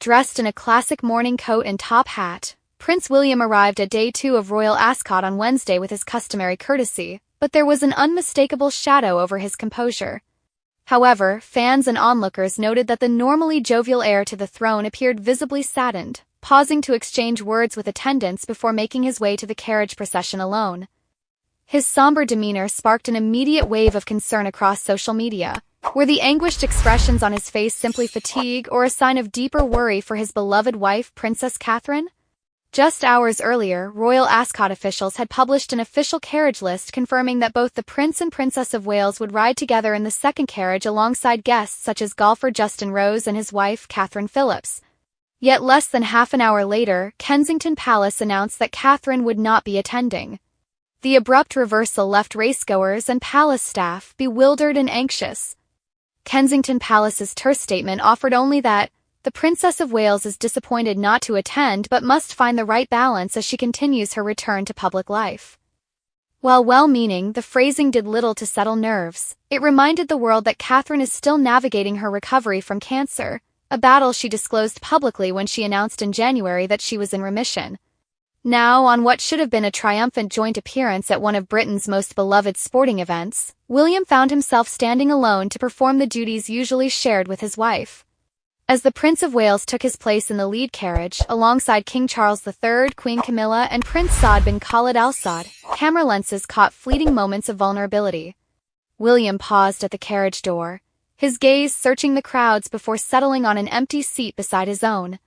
dressed in a classic morning coat and top hat. Prince William arrived at day 2 of Royal Ascot on Wednesday with his customary courtesy, but there was an unmistakable shadow over his composure. However, fans and onlookers noted that the normally jovial heir to the throne appeared visibly saddened, pausing to exchange words with attendants before making his way to the carriage procession alone. His somber demeanor sparked an immediate wave of concern across social media. Were the anguished expressions on his face simply fatigue or a sign of deeper worry for his beloved wife, Princess Catherine? Just hours earlier, Royal Ascot officials had published an official carriage list confirming that both the Prince and Princess of Wales would ride together in the second carriage alongside guests such as golfer Justin Rose and his wife, Catherine Phillips. Yet less than half an hour later, Kensington Palace announced that Catherine would not be attending. The abrupt reversal left racegoers and palace staff bewildered and anxious. Kensington Palace's terse statement offered only that the Princess of Wales is disappointed not to attend but must find the right balance as she continues her return to public life. While well-meaning, the phrasing did little to settle nerves. It reminded the world that Catherine is still navigating her recovery from cancer, a battle she disclosed publicly when she announced in January that she was in remission. Now, on what should have been a triumphant joint appearance at one of Britain's most beloved sporting events, William found himself standing alone to perform the duties usually shared with his wife. As the Prince of Wales took his place in the lead carriage, alongside King Charles III, Queen Camilla, and Prince Saad bin Khalid Al Saud, camera lenses caught fleeting moments of vulnerability. William paused at the carriage door, his gaze searching the crowds before settling on an empty seat beside his own.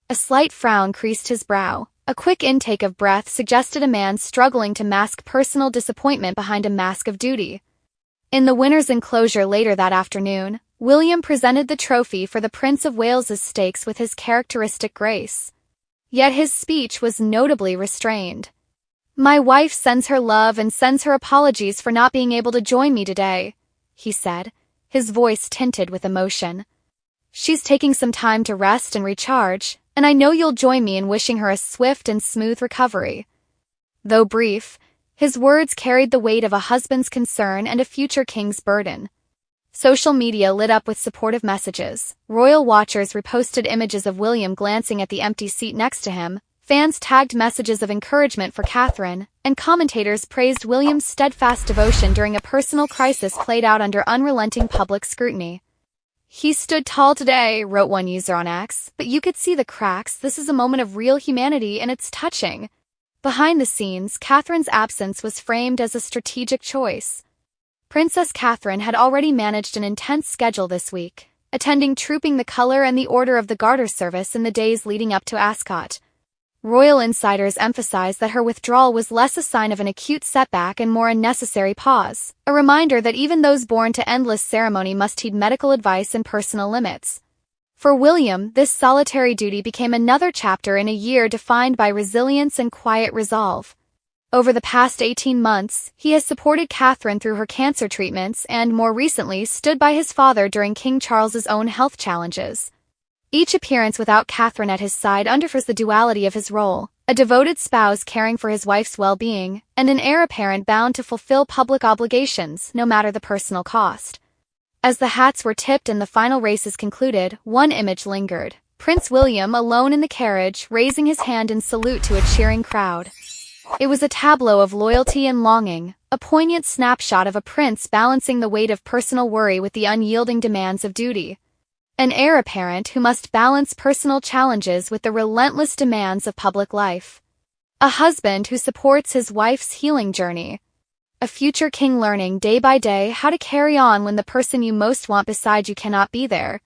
A slight frown creased his brow. A quick intake of breath suggested a man struggling to mask personal disappointment behind a mask of duty. In the winner's enclosure later that afternoon, William presented the trophy for the Prince of Wales's stakes with his characteristic grace. Yet his speech was notably restrained. "My wife sends her love and sends her apologies for not being able to join me today," he said, his voice tinted with emotion. "She's taking some time to rest and recharge, and I know you'll join me in wishing her a swift and smooth recovery." Though brief, his words carried the weight of a husband's concern and a future king's burden. Social media lit up with supportive messages. Royal watchers reposted images of William glancing at the empty seat next to him, fans tagged messages of encouragement for Catherine, and commentators praised William's steadfast devotion during a personal crisis played out under unrelenting public scrutiny. "He stood tall today," wrote one user on X, "but you could see the cracks. This is a moment of real humanity and it's touching." Behind the scenes, Catherine's absence was framed as a strategic choice. Princess Catherine had already managed an intense schedule this week, attending Trooping the Colour and the Order of the Garter service in the days leading up to Ascot. Royal insiders emphasized that her withdrawal was less a sign of an acute setback and more a necessary pause, a reminder that even those born to endless ceremony must heed medical advice and personal limits. For William, this solitary duty became another chapter in a year defined by resilience and quiet resolve. Over the past 18 months, he has supported Catherine through her cancer treatments and, more recently, stood by his father during King Charles's own health challenges. Each appearance without Catherine at his side underscores the duality of his role, a devoted spouse caring for his wife's well-being, and an heir apparent bound to fulfill public obligations, no matter the personal cost. As the hats were tipped and the final races concluded, one image lingered: Prince William alone in the carriage, raising his hand in salute to a cheering crowd. It was a tableau of loyalty and longing, a poignant snapshot of a prince balancing the weight of personal worry with the unyielding demands of duty. An heir apparent who must balance personal challenges with the relentless demands of public life. A husband who supports his wife's healing journey. A future king learning day by day how to carry on when the person you most want beside you cannot be there.